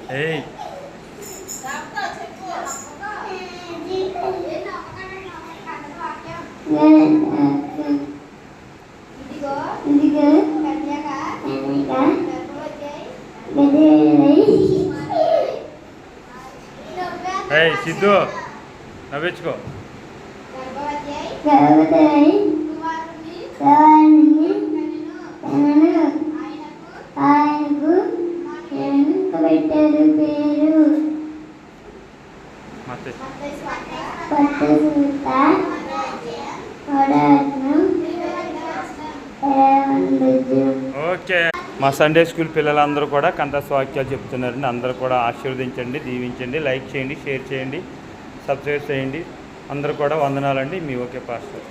Hey. Hey, Sidhu, నవ్వించుకో. ఆయనకు పెట్టారు పేరు ఓకే. మా సండే స్కూల్ పిల్లలందరూ కూడా కంఠస్వాక్యాలు చెప్తున్నారండి. అందరూ కూడా ఆశీర్వదించండి, దీవించండి, లైక్ చేయండి, షేర్ చేయండి, సబ్స్క్రైబ్ చేయండి. అందరూ కూడా వందనాలండి. మీ ఓకే పాస్టర్.